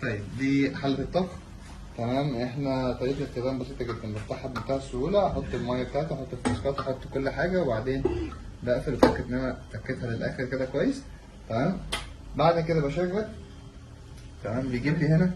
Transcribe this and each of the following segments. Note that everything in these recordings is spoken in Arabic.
طيب دي حلة الطبخ. تمام، احنا طريقة الاستخدام بسيطة جدا، بفتحها بمنتهى السهولة، احط المية بتاعتي، احط الفوسفات، احط كل حاجة، وبعدين بقفل واتأكد ان انا فكيتها للآخر كده كويس. تمام، بعد كده بشغل. تمام، بيجيب لي هنا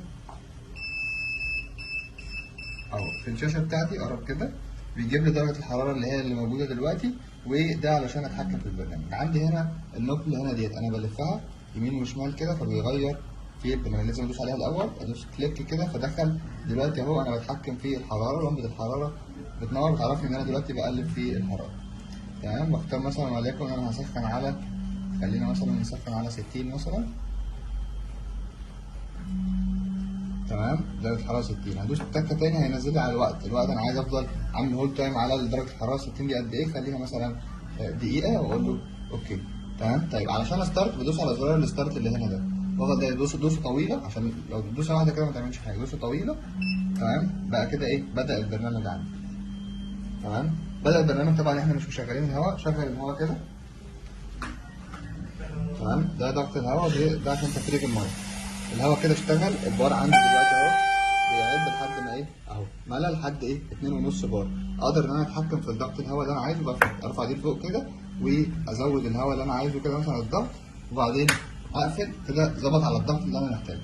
اهو في الشاشة بتاعتي، قرب كده بيجيب لي درجة الحرارة اللي موجودة دلوقتي، وده علشان اتحكم في البرنامج. عندي هنا النوب اللي هنا ديت انا بلفها يمين وشمال كده فبيغير في البرنامج، لازم ادوس عليها الاول، ادوس كليك كده فدخل دلوقتي اهو انا بتحكم في الحرارة، لمبة الحرارة بتنور بتعرفني ان انا دلوقتي بقلب في الحرارة. تمام، بختار مثلا وليكن انا هسخن على، خلينا مثلا نسخن على 60 مثلا. تمام، درجة الحرارة 60، هدوس تكة تاني هينزل لي على الوقت انا عايز افضل عامل هولد تايم على درجة الحرارة 60 دي قد ايه، خليها مثلا دقيقة واقول له اوكي. تمام، طيب علشان استارت بدوس على زرار الستارت اللي هنا ده، واخد دوسة طويلة عشان لو دوسة واحدة كده ما تعملش حاجة، دوسة طويلة. تمام، بقى كده ايه، بدأ البرنامج عندي. تمام، بدأ البرنامج. طبعا احنا مش مشغلين الهواء، شغل الهواء كده. تمام، ده ضغط الهواء، ده عشان تفريغ المية. الهواء كده اشتغل، البار عندي دلوقتي اهو بيعد لحد ما ايه اهو ملى لحد ايه 2.5 بار. اقدر ان انا اتحكم في ضغط الهواء اللي انا عايزه، ارفع دي لفوق كده وازود الهواء اللي انا عايزه كده مثلا الضغط، وبعدين اقفل كده ظبط على الضغط اللي انا محتاجه.